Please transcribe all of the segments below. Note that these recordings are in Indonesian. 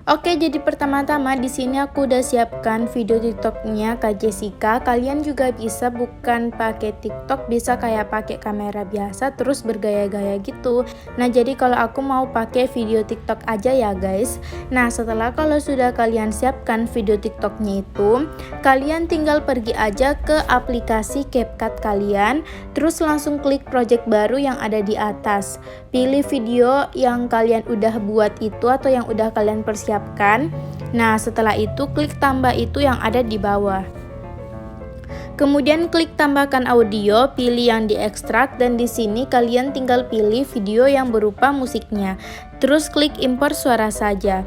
Oke, jadi pertama-tama di sini aku udah siapkan video TikToknya Kak Jessica. Kalian juga bisa bukan pakai TikTok, bisa kayak pakai kamera biasa terus bergaya-gaya gitu. Nah, jadi kalau aku mau pakai video TikTok aja ya guys. Nah, setelah kalau sudah kalian siapkan video TikToknya itu, kalian tinggal pergi aja ke aplikasi CapCut kalian, terus langsung klik project baru yang ada di atas. Pilih video yang kalian udah buat itu atau yang udah kalian persiapkan. Nah, setelah itu klik tambah itu yang ada di bawah. Kemudian klik tambahkan audio, pilih yang diekstrak dan di sini kalian tinggal pilih video yang berupa musiknya. Terus klik import suara saja.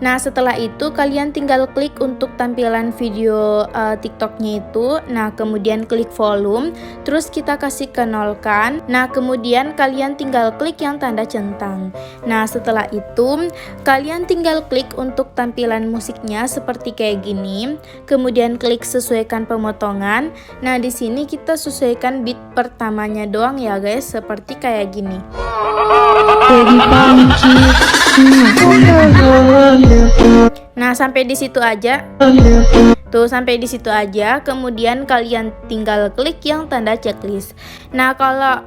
Nah, setelah itu kalian tinggal klik untuk tampilan video TikToknya itu. Nah, kemudian klik volume, terus kita kasih ke 0 kan. Nah, kemudian kalian tinggal klik yang tanda centang. Nah, setelah itu kalian tinggal klik untuk tampilan musiknya seperti kayak gini. Kemudian klik sesuaikan pemotongan. Nah, di sini kita sesuaikan beat pertamanya doang ya guys, seperti kayak gini. Nah, sampai di situ aja. Tuh, sampai di situ aja. Kemudian kalian tinggal klik yang tanda checklist. Nah, kalau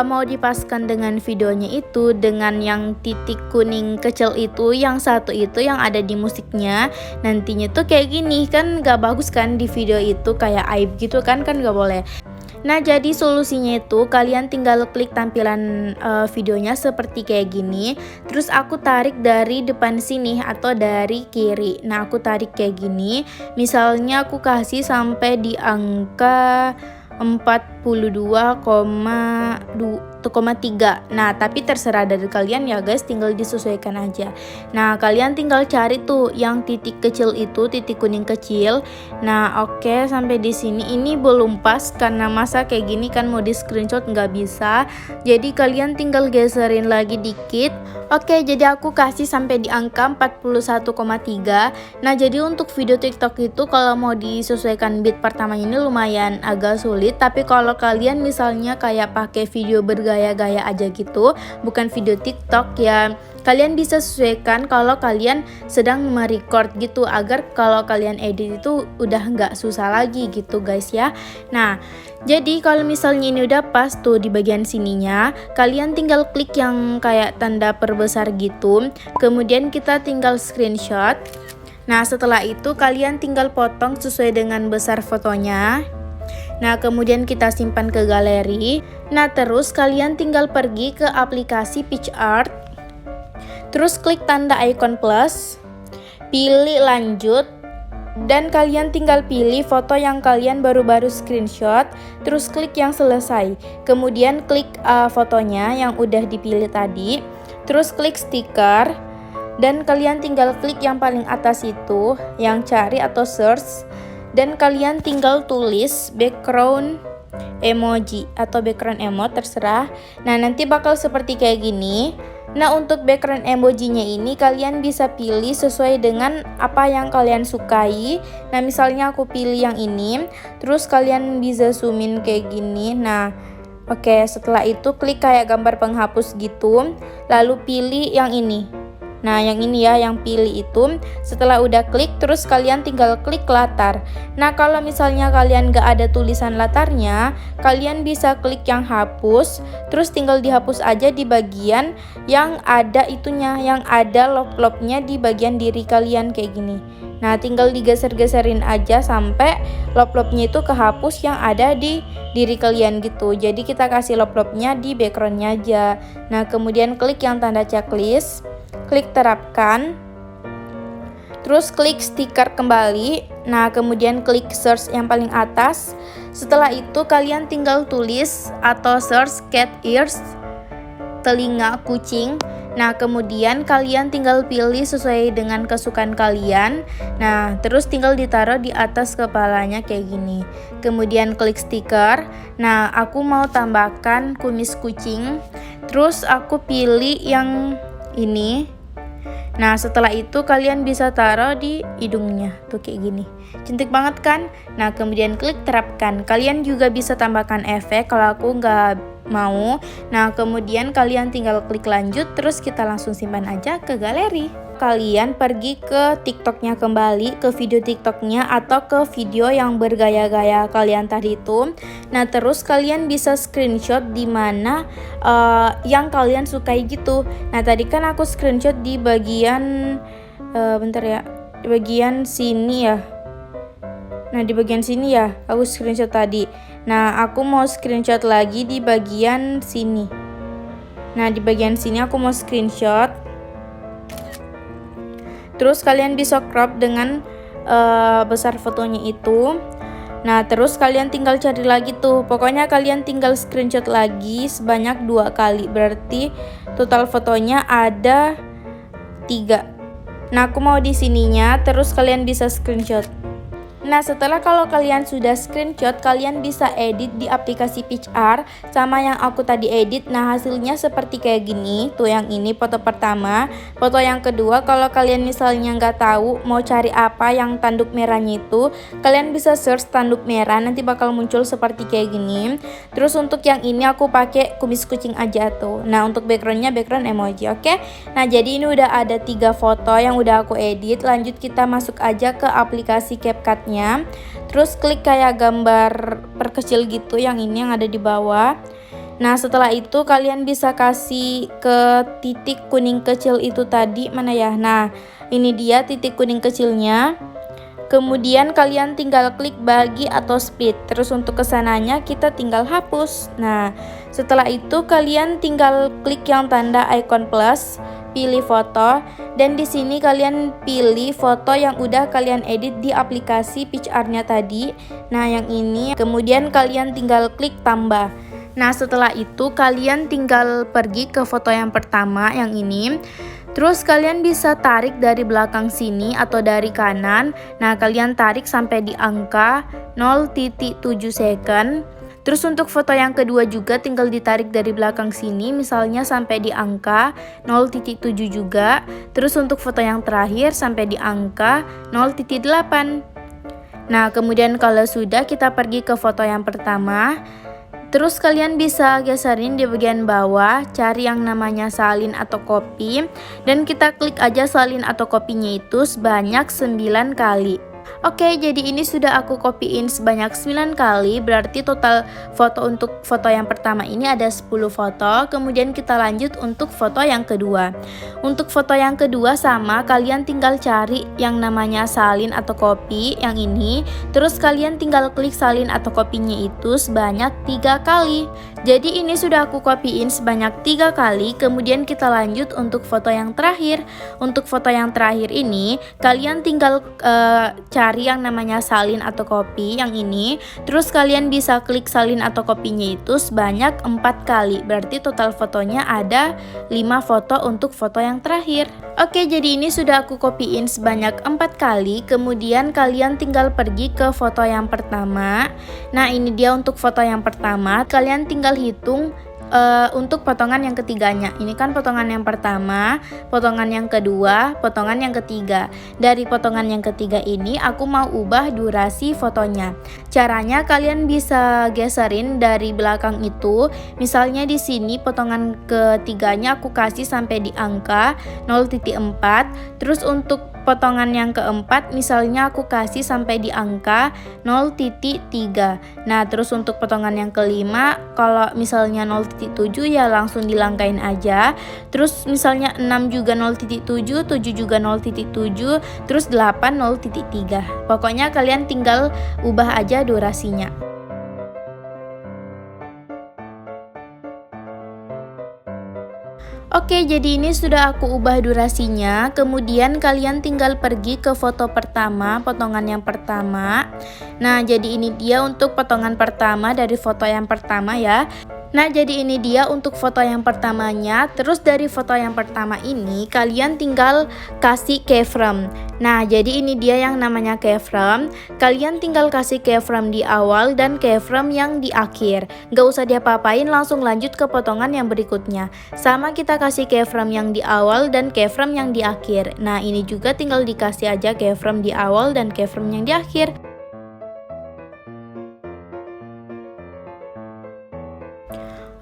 mau dipaskan dengan videonya itu dengan yang titik kuning kecil itu, yang satu itu yang ada di musiknya, nantinya tuh kayak gini kan gak bagus kan di video itu, kayak aib gitu kan gak boleh. Nah, jadi solusinya itu kalian tinggal klik tampilan videonya seperti kayak gini. Terus aku tarik dari depan sini atau dari kiri. Nah, aku tarik kayak gini. Misalnya aku kasih sampai di angka 42,3. Nah, tapi terserah dari kalian ya guys, tinggal disesuaikan aja. Nah, kalian tinggal cari tuh yang titik kecil itu, titik kuning kecil. Nah, oke, sampai di sini ini belum pas karena masa kayak gini kan mau di screenshot nggak bisa. Jadi kalian tinggal geserin lagi dikit. Oke, jadi aku kasih sampai di angka 41,3. Nah, jadi untuk video TikTok itu kalau mau disesuaikan beat pertamanya ini lumayan agak sulit. Tapi kalau kalian misalnya kayak pakai video bergaya-gaya aja gitu, bukan video TikTok ya, kalian bisa sesuaikan kalau kalian sedang merecord gitu, agar kalau kalian edit itu udah nggak susah lagi gitu guys ya. Nah, jadi kalau misalnya ini udah pas tuh di bagian sininya, kalian tinggal klik yang kayak tanda perbesar gitu. Kemudian kita tinggal screenshot. Nah, setelah itu kalian tinggal potong sesuai dengan besar fotonya. Nah, kemudian kita simpan ke galeri. Nah, terus kalian tinggal pergi ke aplikasi PicArt. Terus klik tanda icon plus. Pilih lanjut. Dan kalian tinggal pilih foto yang kalian baru-baru screenshot. Terus klik yang selesai. Kemudian klik fotonya yang udah dipilih tadi. Terus klik stiker. Dan kalian tinggal klik yang paling atas itu, yang cari atau search. Dan kalian tinggal tulis background emoji atau background emote, terserah. Nah, nanti bakal seperti kayak gini. Nah, untuk background emojinya ini kalian bisa pilih sesuai dengan apa yang kalian sukai. Nah, misalnya aku pilih yang ini. Terus kalian bisa zoom in kayak gini. Nah, oke, setelah itu klik kayak gambar penghapus gitu. Lalu pilih yang ini. Nah, yang ini ya, yang pilih itu. Setelah udah klik, terus kalian tinggal klik latar. Nah, kalau misalnya kalian gak ada tulisan latarnya, kalian bisa klik yang hapus. Terus tinggal dihapus aja di bagian yang ada itunya, yang ada lop-lopnya di bagian diri kalian kayak gini. Nah, tinggal digeser-geserin aja sampai lop-lopnya itu kehapus yang ada di diri kalian gitu. Jadi kita kasih lop-lopnya di backgroundnya aja. Nah, kemudian klik yang tanda checklist. Klik terapkan, terus klik stiker kembali. Nah, kemudian klik search yang paling atas. Setelah itu kalian tinggal tulis atau search cat ears, telinga kucing. Nah, kemudian kalian tinggal pilih sesuai dengan kesukaan kalian. Nah, terus tinggal ditaruh di atas kepalanya kayak gini. Kemudian klik stiker. Nah, aku mau tambahkan kumis kucing. Terus aku pilih yang ini. Nah, setelah itu kalian bisa taruh di hidungnya tuh kayak gini. Cantik banget kan? Nah, kemudian klik terapkan. Kalian juga bisa tambahkan efek kalau aku nggak mau. Nah, kemudian kalian tinggal klik lanjut, terus kita langsung simpan aja ke galeri. Kalian pergi ke TikToknya kembali, ke video TikToknya atau ke video yang bergaya-gaya kalian tadi itu. Nah, terus kalian bisa screenshot di mana yang kalian sukai gitu. Nah, tadi kan aku screenshot di bagian bentar ya, di bagian sini ya. Nah, di bagian sini ya, aku screenshot tadi. Nah, aku mau screenshot lagi di bagian sini. Nah, di bagian sini aku mau screenshot. Terus kalian bisa crop dengan besar fotonya itu. Nah, terus kalian tinggal cari lagi tuh. Pokoknya kalian tinggal screenshot lagi sebanyak 2 kali. Berarti total fotonya ada 3. Nah, aku mau di sininya, terus kalian bisa screenshot. Nah, setelah kalau kalian sudah screenshot, kalian bisa edit di aplikasi PicsArt sama yang aku tadi edit. Nah, hasilnya seperti kayak gini. Tuh yang ini foto pertama. Foto yang kedua, kalau kalian misalnya nggak tahu mau cari apa yang tanduk merahnya itu, kalian bisa search tanduk merah, nanti bakal muncul seperti kayak gini. Terus untuk yang ini aku pakai kumis kucing aja tuh. Nah, untuk backgroundnya background emoji, oke? Nah, jadi ini udah ada 3 foto yang udah aku edit. Lanjut kita masuk aja ke aplikasi CapCut. Terus klik kayak gambar perkecil gitu, yang ini yang ada di bawah. Nah, setelah itu kalian bisa kasih ke titik kuning kecil itu tadi, mana ya? Nah, ini dia titik kuning kecilnya. Kemudian kalian tinggal klik bagi atau split. Terus untuk kesananya kita tinggal hapus. Nah, setelah itu kalian tinggal klik yang tanda icon plus, pilih foto, dan di sini kalian pilih foto yang udah kalian edit di aplikasi PicsArt-nya tadi. Nah, yang ini. Kemudian kalian tinggal klik tambah. Nah, setelah itu kalian tinggal pergi ke foto yang pertama, yang ini. Terus kalian bisa tarik dari belakang sini atau dari kanan. Nah, kalian tarik sampai di angka 0,7 second. Terus untuk foto yang kedua juga tinggal ditarik dari belakang sini, misalnya sampai di angka 0,7 juga. Terus untuk foto yang terakhir sampai di angka 0,8. Nah, kemudian kalau sudah, kita pergi ke foto yang pertama. Terus kalian bisa geserin di bagian bawah, cari yang namanya salin atau copy, dan kita klik aja salin atau copy-nya itu sebanyak 9 kali. Oke, jadi ini sudah aku copyin sebanyak 9 kali, berarti total foto untuk foto yang pertama ini ada 10 foto. Kemudian kita lanjut untuk foto yang kedua. Untuk foto yang kedua sama, kalian tinggal cari yang namanya salin atau copy, yang ini. Terus kalian tinggal klik salin atau copy-nya itu sebanyak 3 kali. Jadi ini sudah aku copyin sebanyak 3 kali. Kemudian kita lanjut untuk foto yang terakhir. Untuk foto yang terakhir ini, kalian tinggal cari yang namanya salin atau copy, yang ini. Terus kalian bisa klik salin atau copy-nya itu sebanyak 4 kali. Berarti total fotonya ada 5 foto untuk foto yang terakhir. Oke, jadi ini sudah aku copyin sebanyak 4 kali. Kemudian kalian tinggal pergi ke foto yang pertama. Nah, ini dia untuk foto yang pertama. Kalian tinggal hitung untuk potongan yang ketiganya. Ini kan potongan yang pertama, potongan yang kedua, potongan yang ketiga. Dari potongan yang ketiga ini aku mau ubah durasi fotonya. Caranya kalian bisa geserin dari belakang itu. Misalnya di sini potongan ketiganya aku kasih sampai di angka 0,4. Terus untuk potongan yang keempat misalnya aku kasih sampai di angka 0,3. Nah, terus untuk potongan yang kelima kalau misalnya 0,7 ya langsung dilangkain aja. Terus misalnya 6 juga 0,7, 7 juga 0,7, terus 8 0,3. Pokoknya kalian tinggal ubah aja durasinya. Oke, jadi ini sudah aku ubah durasinya. Kemudian kalian tinggal pergi ke foto pertama, potongan yang pertama. Nah, jadi ini dia untuk potongan pertama dari foto yang pertama ya. Nah, jadi ini dia untuk foto yang pertamanya. Terus dari foto yang pertama ini kalian tinggal kasih keyframe. Nah, jadi ini dia yang namanya keyframe. Kalian tinggal kasih keyframe di awal dan keyframe yang di akhir. Gak usah diapa-apain, langsung lanjut ke potongan yang berikutnya. Sama kita kasih keyframe yang di awal dan keyframe yang di akhir. Nah, ini juga tinggal dikasih aja keyframe di awal dan keyframe yang di akhir.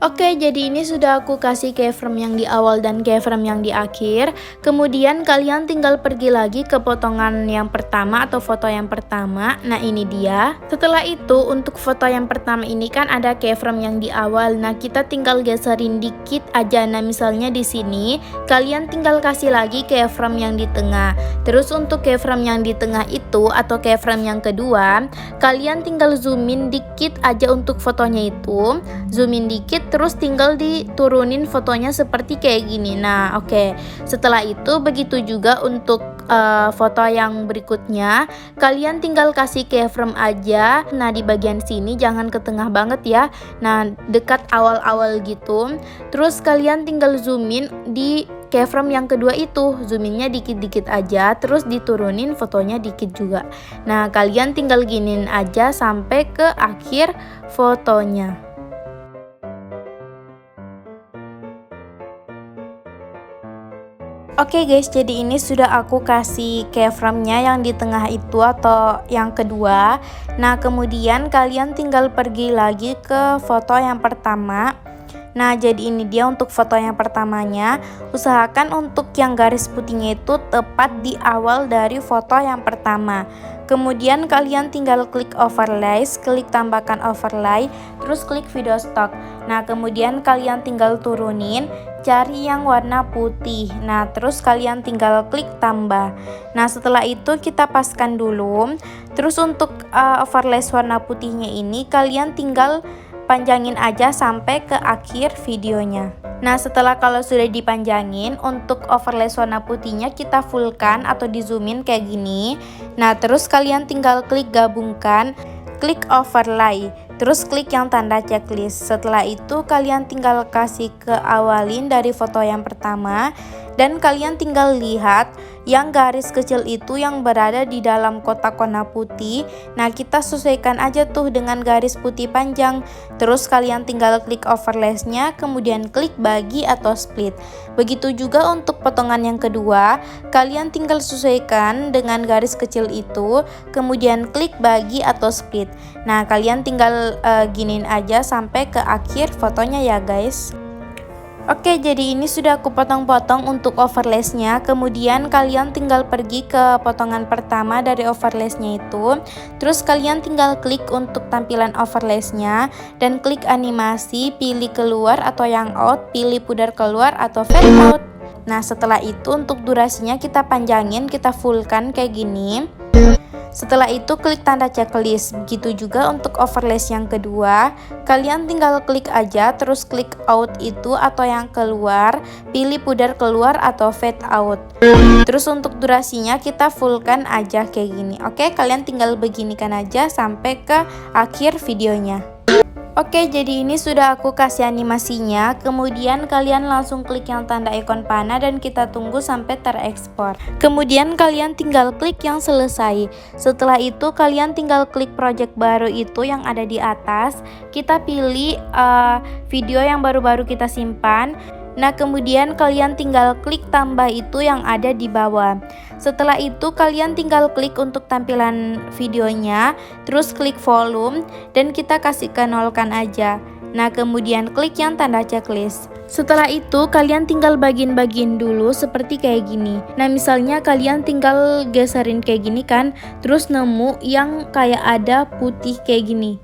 Oke, jadi ini sudah aku kasih keyframe yang di awal dan keyframe yang di akhir. Kemudian kalian tinggal pergi lagi ke potongan yang pertama atau foto yang pertama. Nah, ini dia. Setelah itu untuk foto yang pertama ini kan ada keyframe yang di awal. Nah, kita tinggal geserin dikit aja. Nah, misalnya di sini kalian tinggal kasih lagi keyframe yang di tengah. Terus untuk keyframe yang di tengah itu atau keyframe yang kedua, kalian tinggal zoom in dikit aja untuk fotonya itu. Zoom in dikit, terus tinggal diturunin fotonya seperti kayak gini. Nah, oke. Setelah itu begitu juga untuk foto yang berikutnya, kalian tinggal kasih keyframe aja. Nah, di bagian sini jangan ke tengah banget ya. Nah, dekat awal-awal gitu. Terus kalian tinggal zoom in di keyframe yang kedua itu, zoom innya dikit-dikit aja, terus diturunin fotonya dikit juga. Nah, kalian tinggal giniin aja sampai ke akhir fotonya. Oke guys, jadi ini sudah aku kasih keyframe-nya yang di tengah itu atau yang kedua. Nah, kemudian kalian tinggal pergi lagi ke foto yang pertama. Nah, jadi ini dia untuk foto yang pertamanya. Usahakan untuk yang garis putihnya itu tepat di awal dari foto yang pertama. Kemudian kalian tinggal klik overlay, klik tambahkan overlay, terus klik video stock. Nah, kemudian kalian tinggal turunin, cari yang warna putih. Nah, terus kalian tinggal klik tambah. Nah, setelah itu kita paskan dulu. Terus untuk overlay warna putihnya ini kalian tinggal panjangin aja sampai ke akhir videonya. Nah, setelah kalau sudah dipanjangin, untuk overlay warna putihnya kita fullkan atau di zoomin kayak gini. Nah, terus kalian tinggal klik gabungkan, klik overlay, terus klik yang tanda checklist. Setelah itu kalian tinggal kasih ke awalin dari foto yang pertama, dan kalian tinggal lihat yang garis kecil itu yang berada di dalam kotak warna putih. Nah, kita sesuaikan aja tuh dengan garis putih panjang. Terus kalian tinggal klik overlay-nya, kemudian klik bagi atau split. Begitu juga untuk potongan yang kedua, kalian tinggal sesuaikan dengan garis kecil itu, kemudian klik bagi atau split. Nah, kalian tinggal giniin aja sampai ke akhir fotonya ya guys. Oke, jadi ini sudah aku potong-potong untuk overlays-nya. Kemudian kalian tinggal pergi ke potongan pertama dari overlays-nya itu. Terus kalian tinggal klik untuk tampilan overlays-nya dan klik animasi, pilih keluar atau yang out, pilih pudar keluar atau fade out. Nah, setelah itu untuk durasinya kita panjangin, kita fullkan kayak gini. Setelah itu klik tanda checklist. Begitu juga untuk overlays yang kedua, kalian tinggal klik aja, terus klik out itu atau yang keluar, pilih pudar keluar atau fade out. Terus untuk durasinya kita fullkan aja kayak gini. Oke, kalian tinggal beginikan aja sampai ke akhir videonya. Oke, jadi ini sudah aku kasih animasinya. Kemudian kalian langsung klik yang tanda ikon panah dan kita tunggu sampai terekspor. Kemudian kalian tinggal klik yang selesai. Setelah itu kalian tinggal klik project baru itu yang ada di atas. Kita pilih video yang baru-baru kita simpan. Nah, kemudian kalian tinggal klik tambah itu yang ada di bawah. Setelah itu kalian tinggal klik untuk tampilan videonya, terus klik volume dan kita kasih ke nolkan aja. Nah, kemudian klik yang tanda checklist. Setelah itu kalian tinggal bagiin-bagiin dulu seperti kayak gini. Nah, misalnya kalian tinggal geserin kayak gini kan, terus nemu yang kayak ada putih kayak gini.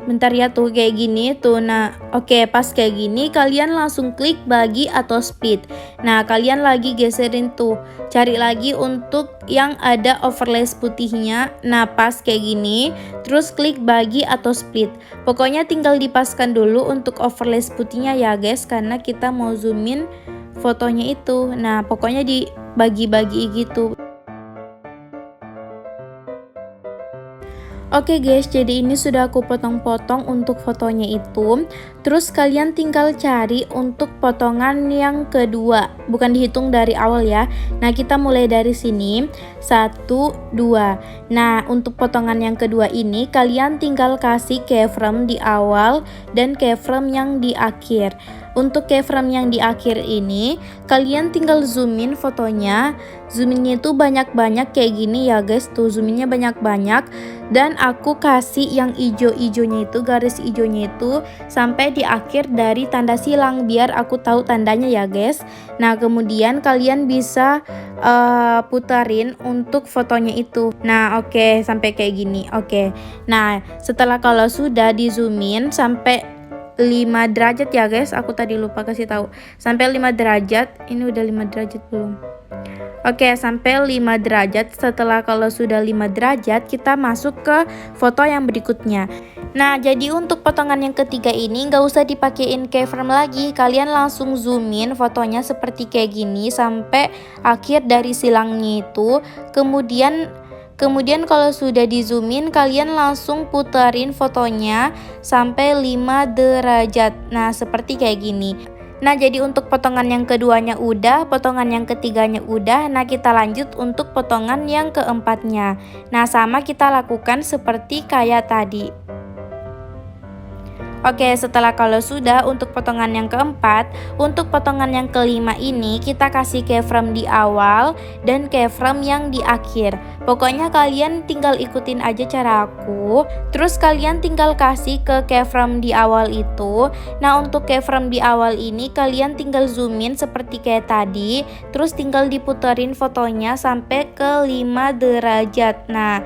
Bentar ya, tuh kayak gini tuh. Nah, oke, pas kayak gini kalian langsung klik bagi atau split. Nah, kalian lagi geserin tuh, cari lagi untuk yang ada overlays putihnya. Nah, pas kayak gini terus klik bagi atau split. Pokoknya tinggal dipaskan dulu untuk overlays putihnya ya guys, karena kita mau zoom in fotonya itu. Nah, pokoknya dibagi-bagi gitu. Oke guys, jadi ini sudah aku potong-potong untuk fotonya itu. Terus kalian tinggal cari untuk potongan yang kedua, bukan dihitung dari awal ya. Nah, kita mulai dari sini, 1, 2. Nah, untuk potongan yang kedua ini kalian tinggal kasih keyframe di awal dan keyframe yang di akhir. Untuk keyframe yang di akhir ini kalian tinggal zoom in fotonya. Zoominnya itu banyak-banyak kayak gini ya guys, tuh zoominnya banyak-banyak. Dan aku kasih yang ijo-ijonya itu, garis ijonya itu sampai di akhir dari tanda silang biar aku tahu tandanya ya guys. Nah, kemudian kalian bisa putarin untuk fotonya itu. Nah, oke, sampai kayak gini. Oke. Nah, setelah kalau sudah di zoom in sampai 5 derajat ya guys, aku tadi lupa kasih tahu. Sampai 5 derajat. Ini udah 5 derajat belum? Oke, sampai 5 derajat. Setelah kalau sudah 5 derajat, kita masuk ke foto yang berikutnya. Nah, jadi untuk potongan yang ketiga ini nggak usah dipakein keyframe lagi. Kalian langsung zoom in fotonya seperti kayak gini sampai akhir dari silangnya itu. Kemudian kalau sudah di zoom in, kalian langsung puterin fotonya sampai 5 derajat. Nah, seperti kayak gini. Nah, jadi untuk potongan yang keduanya udah, potongan yang ketiganya udah. Nah, kita lanjut untuk potongan yang keempatnya. Nah, sama kita lakukan seperti kayak tadi. Oke, setelah kalau sudah untuk potongan yang keempat, untuk potongan yang kelima ini kita kasih keyframe di awal dan keyframe yang di akhir. Pokoknya kalian tinggal ikutin aja cara aku. Terus kalian tinggal kasih ke keyframe di awal itu. Nah, untuk keyframe di awal ini kalian tinggal zoom in seperti kayak tadi. Terus tinggal diputerin fotonya sampai ke 5 derajat. Nah,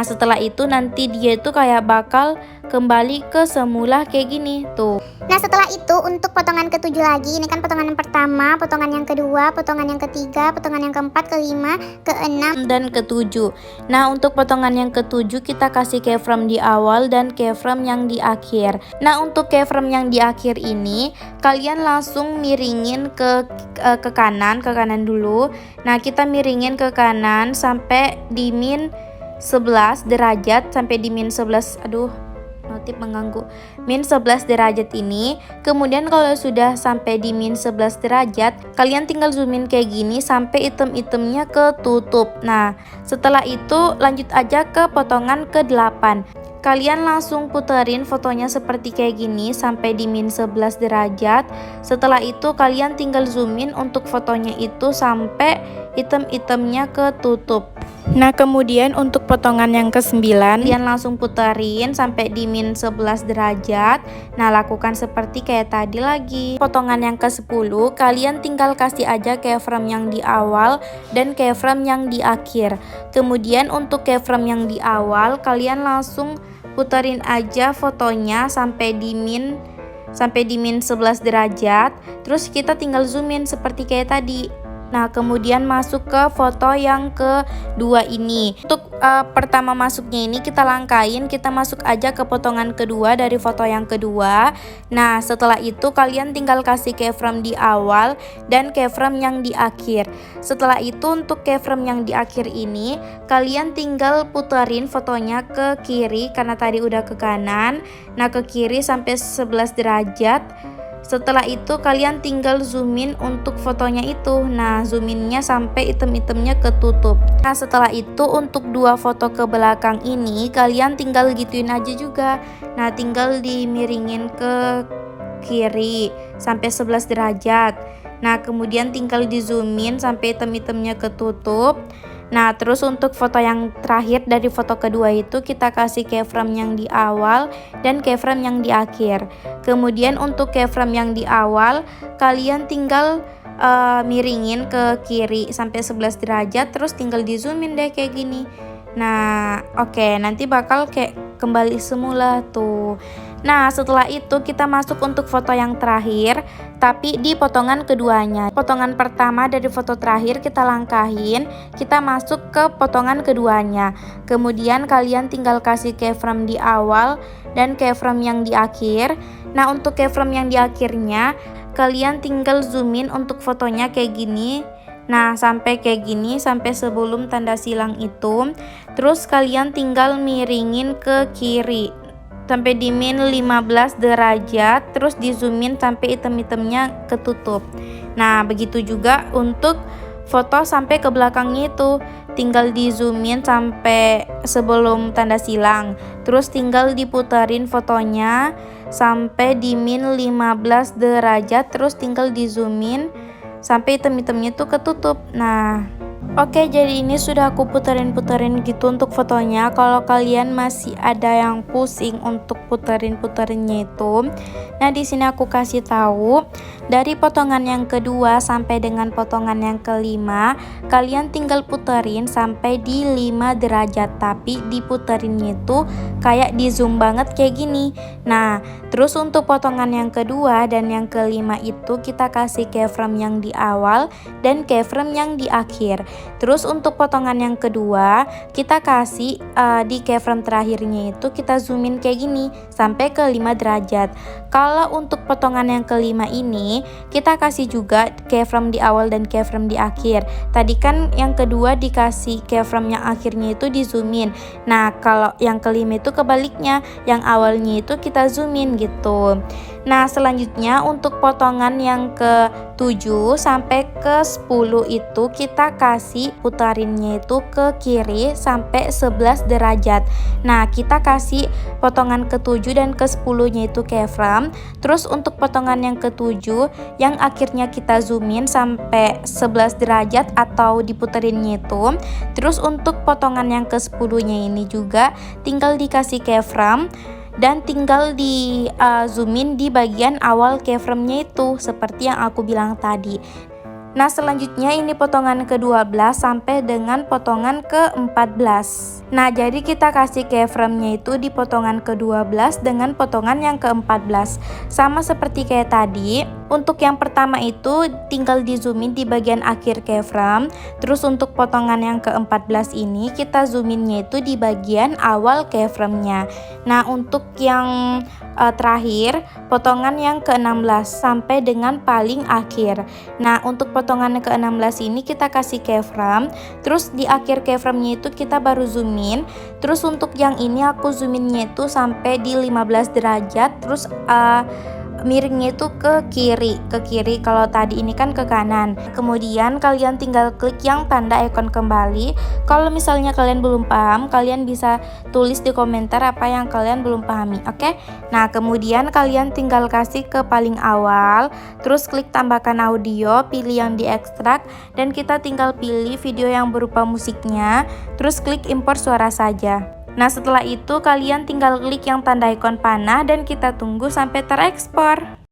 setelah itu nanti dia itu kayak bakal kembali ke semula kayak gini tuh. Nah, setelah itu untuk potongan ketujuh lagi, ini kan potongan yang pertama, potongan yang kedua, potongan yang ketiga, potongan yang keempat, kelima, keenam, dan ketujuh. Nah, untuk potongan yang ketujuh kita kasih keyframe di awal dan keyframe yang di akhir. Nah, untuk keyframe yang di akhir ini kalian langsung miringin ke kanan dulu. Nah, kita miringin ke kanan sampai di min 11 derajat, sampai di min 11, aduh notif mengganggu, min 11 derajat ini. Kemudian kalau sudah sampai di min 11 derajat, kalian tinggal zoom in kayak gini sampai item-itemnya ketutup. Nah, setelah itu lanjut aja ke potongan ke-8. Kalian langsung puterin fotonya seperti kayak gini sampai di min 11 derajat. Setelah itu kalian tinggal zoom in untuk fotonya itu sampai item-itemnya ketutup. Nah, kemudian untuk potongan yang ke-9 kalian langsung puterin sampai di min 11 derajat. Nah, lakukan seperti kayak tadi lagi. Potongan yang ke-10 kalian tinggal kasih aja keyframe yang di awal dan keyframe yang di akhir. Kemudian untuk keyframe yang di awal kalian langsung puterin aja fotonya sampai di min 11 derajat. Terus kita tinggal zoom in seperti kayak tadi. Nah, kemudian masuk ke foto yang kedua ini. Untuk pertama masuknya ini kita langkain, kita masuk aja ke potongan kedua dari foto yang kedua. Nah, setelah itu kalian tinggal kasih keyframe di awal dan keyframe yang di akhir. Setelah itu untuk keyframe yang di akhir ini kalian tinggal puterin fotonya ke kiri karena tadi udah ke kanan. Nah, ke kiri sampai 11 derajat. Setelah itu kalian tinggal zoom in untuk fotonya itu. Nah, zoom innya sampai item-itemnya ketutup. Nah, setelah itu untuk dua foto ke belakang ini kalian tinggal gituin aja juga. Nah, tinggal dimiringin ke kiri sampai 11 derajat. Nah, kemudian tinggal di zoom in sampai item-itemnya ketutup. Nah, terus untuk foto yang terakhir dari foto kedua itu kita kasih keyframe yang di awal dan keyframe yang di akhir. Kemudian untuk keyframe yang di awal kalian tinggal miringin ke kiri sampai 11 derajat, terus tinggal di zoom in deh kayak gini. Nah, oke, nanti bakal kayak kembali semula tuh. Nah, setelah itu kita masuk untuk foto yang terakhir, tapi di potongan keduanya. Potongan pertama dari foto terakhir kita langkahin, kita masuk ke potongan keduanya. Kemudian kalian tinggal kasih keyframe di awal dan keyframe yang di akhir. Nah, untuk keyframe yang di akhirnya, kalian tinggal zoom in untuk fotonya kayak gini. Nah, sampai kayak gini, sampai sebelum tanda silang itu. Terus kalian tinggal miringin ke kiri. sampai di min 15 derajat, terus di zoom in sampai item-itemnya ketutup. Nah, begitu juga untuk foto sampai ke belakangnya itu, tinggal di zoom in sampai sebelum tanda silang, terus tinggal diputerin fotonya sampai di min 15 derajat, terus tinggal di zoom in sampai item-itemnya tuh ketutup. Nah, oke, jadi ini sudah aku puterin-puterin gitu untuk fotonya. Kalau kalian masih ada yang pusing untuk puterin-puterinnya itu, nah di sini aku kasih tahu dari potongan yang kedua sampai dengan potongan yang kelima, kalian tinggal puterin sampai di 5 derajat, tapi diputerinnya itu kayak di zoom banget kayak gini. Nah, terus untuk potongan yang kedua dan yang kelima itu kita kasih keyframe yang di awal dan keyframe yang di akhir. Terus untuk potongan yang kedua kita kasih di keyframe terakhirnya itu kita zoom in kayak gini sampai ke 5 derajat. Kalau untuk potongan yang kelima ini kita kasih juga keyframe di awal dan keyframe di akhir. Tadi kan yang kedua dikasih keyframe yang akhirnya itu di zoom in. Nah, kalau yang kelima itu kebaliknya, yang awalnya itu kita zoom in gitu. Nah, selanjutnya untuk potongan yang ke-7 sampai ke-10 itu kita kasih putarinnya itu ke kiri sampai 11 derajat. Nah, kita kasih potongan ke-7 dan ke-10-nya itu keyframe. Terus untuk potongan yang ke-7 yang akhirnya kita zoom in sampai 11 derajat atau diputerinnya itu. Terus untuk potongan yang ke-10-nya ini juga tinggal dikasih keyframe dan tinggal di zoom in di bagian awal keyframe-nya itu seperti yang aku bilang tadi. Nah, selanjutnya ini potongan ke-12 sampai dengan potongan ke-14. Nah, jadi kita kasih keyframe-nya itu di potongan ke-12 dengan potongan yang ke-14. Sama seperti kayak tadi, untuk yang pertama itu tinggal di zoom in di bagian akhir keyframe. Terus untuk potongan yang ke-14 ini kita zoom in-nya itu di bagian awal keyframe-nya. Nah, untuk yang terakhir potongan yang ke-16 sampai dengan paling akhir. Nah, untuk potongan yang ke-16 ini kita kasih keyframe, terus di akhir keyframe-nya itu kita baru zoom in. Terus untuk yang ini aku zoom in-nya itu sampai di 15 derajat, terus miringnya itu ke kiri, kalau tadi ini kan ke kanan. Kemudian kalian tinggal klik yang tanda ikon kembali. Kalau misalnya kalian belum paham, kalian bisa tulis di komentar apa yang kalian belum pahami, oke? Nah, kemudian kalian tinggal kasih ke paling awal, terus klik tambahkan audio, pilih yang diekstrak, dan kita tinggal pilih video yang berupa musiknya, terus klik import suara saja. Nah, setelah itu kalian tinggal klik yang tanda ikon panah dan kita tunggu sampai terekspor.